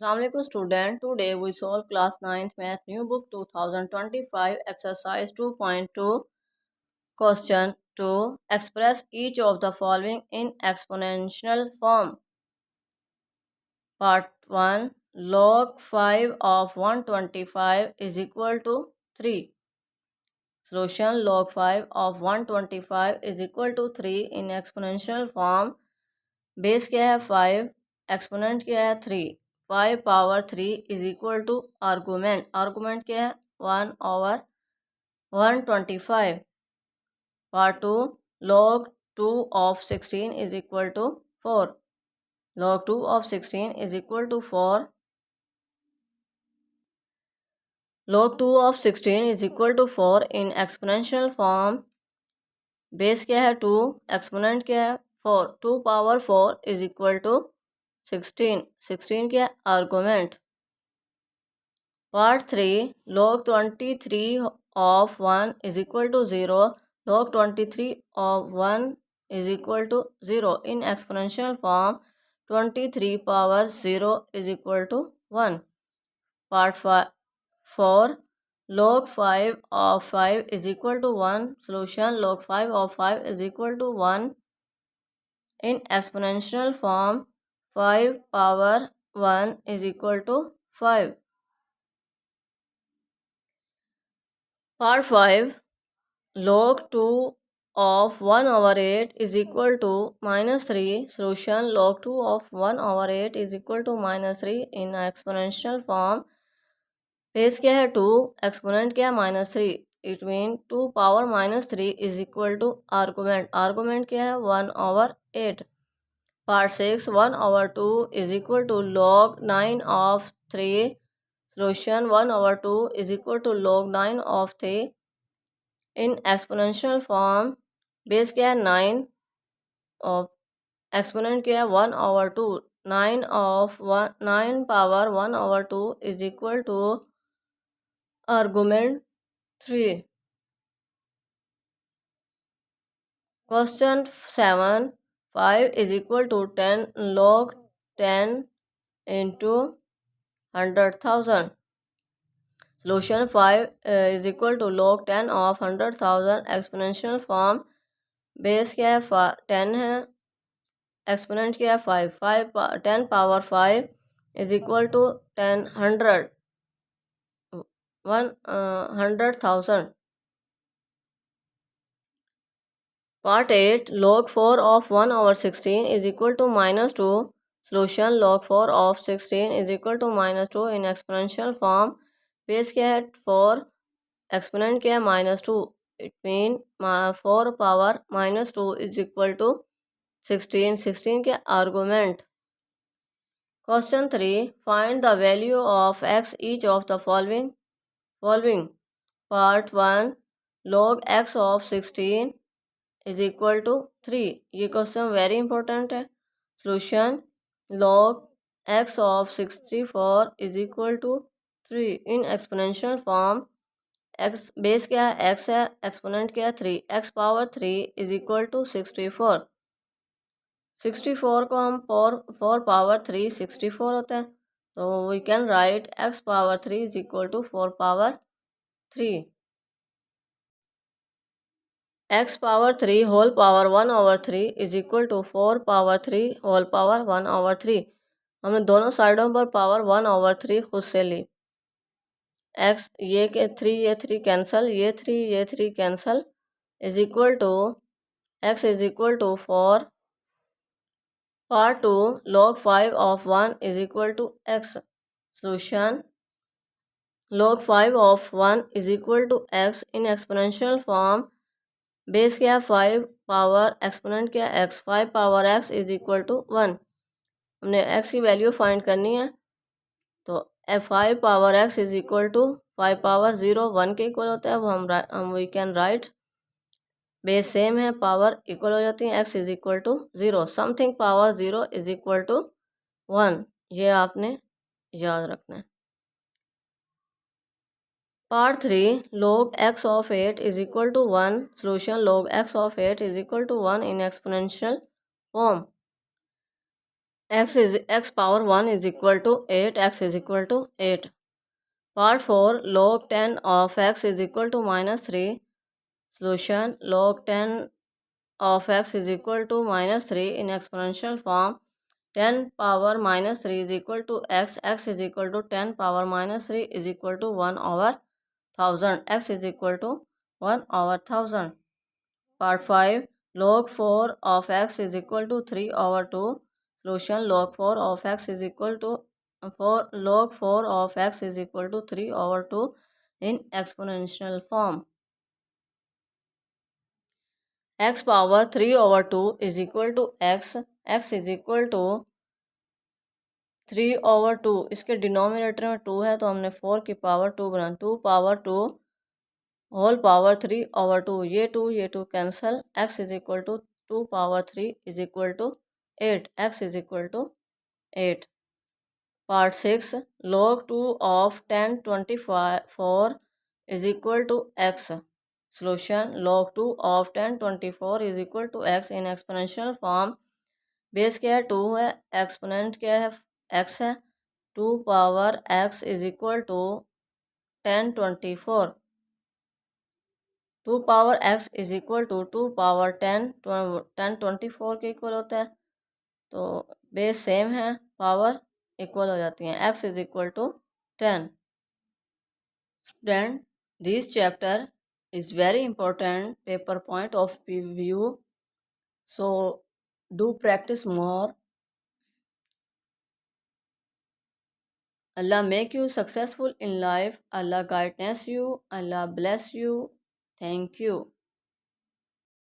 Assalamualaikum student. Today we solve class 9th math new book 2025 exercise 2.2 question 2. Express each of the following in exponential form. Part 1. Log 5 of 125 is equal to 3. Solution. Log 5 of 125 is equal to 3 in exponential form. Base क्या है 5, exponent क्या है 3, 5 power 3 is equal to argument क्या है 1/125. Part 2. log 2 of 16 is equal to 4. log 2 of 16 is equal to 4. log 2 of 16 is equal to 4 in exponential form. Base क्या है 2, exponent क्या है 4, 2 पावर 4 इज इक्वल टू 16 क्या argument. Part 3. log 23 of 1 is equal to 0. log 23 of 1 is equal to 0 in exponential form. 23 power 0 is equal to 1. Part 4. log 5 of 5 is equal to 1. Solution. log 5 of 5 is equal to 1 in exponential form. 5 power 1 is equal to 5. Part 5. log 2 of 1 over 8 is equal to minus 3. Solution. log 2 of 1 over 8 is equal to minus 3 in exponential form. Base क्या है 2, exponent क्या है minus 3. It mean 2 power minus 3 is equal to argument क्या है 1 over 8. Part 6. 1 over 2 is equal to log 9 of 3. Solution. 1 over 2 is equal to log 9 of 3 in exponential form. Base क्या है 9 और exponent क्या है 1 over 2. 9 power 1 over 2 is equal to argument 3. Question 7. 5 is equal to 10 log 10 into 100,000. Solution. 5 is equal to log 10 of 100,000 exponential form. Base क्या है 10 है, exponent क्या है 5 10 power 5 is equal to 100,000. Part 8. log 4 of 1 over 16 is equal to minus 2. Solution. log 4 of 16 is equal to minus 2 in exponential form. Base क्या है 4, exponent क्या है minus 2. It mean 4 power minus 2 is equal to 16 के argument. Question 3. Find the value of x each of the following. Part 1. log x of 16 is equal to 3. ये question very important है. Solution. log x of 64 is equal to 3 in exponential form. x base क्या है x है, exponent क्या है 3. x power 3 is equal to 64. 64 को हम 4 power 3 64 होता है, तो we can write x power 3 is equal to 4 power 3. x power 3 whole power 1 over 3 is equal to 4 power 3 whole power 1 over 3. हमने दोनों साइडों पर पावर 1 over 3 खुद से ली. x ये के 3 कैंसल, ये 3 cancel is equal to x is equal to 4. Part 2. log 5 of 1 is equal to x. Solution. log 5 of 1 is equal to x in exponential form. Base क्या 5 पावर एक्सपोनेंट क्या x, 5 power x is equal to 1. हमने x की value find करनी है, तो 5 power x is equal to 5 power 0 1 के equal होता है, वो हम we can write. Base same है, पावर इक्वल हो जाती है, x is equal to 0. Something power 0 is equal to 1. ये आपने याद रखना है. Part 3. log x of 8 is equal to 1. Solution. log x of 8 is equal to 1 in exponential form. x power 1 is equal to 8, x is equal to 8. Part 4, log 10 of x is equal to minus 3. Solution, log 10 of x is equal to minus 3 in exponential form. 10 power minus 3 is equal to x, x is equal to 10 power minus 3 is equal to 1 over 1000, x is equal to 1 over 1000. Part 5, log 4 of x is equal to 3 over 2. Solution, log 4 of x is equal to log 4 of x is equal to 3 over 2 in exponential form. X power 3 over 2 is equal to x, x is equal to 3 over 2. इसके denominator में 2 है तो हमने 4 की power 2 बनाना, 2 power 2 whole power 3 over 2, ये 2 cancel, x is equal to 2 power 3 is equal to 8, x is equal to 8. Part 6, log 2 of 10 24 is equal to x. Solution, log 2 of 10 24 is equal to x in exponential form. Base क्या है 2 है, exponent क्या है x है, 2 power x is equal to 10 24. 2 power x is equal to 2 power 10 24 के equal होता है, तो बेस सेम है, पावर इक्वल हो जाती हैं, x is equal to 10. Student, this chapter is very important paper point of view, so do practice more. Allah make you successful in life. Allah guidance you. Allah bless you. Thank you.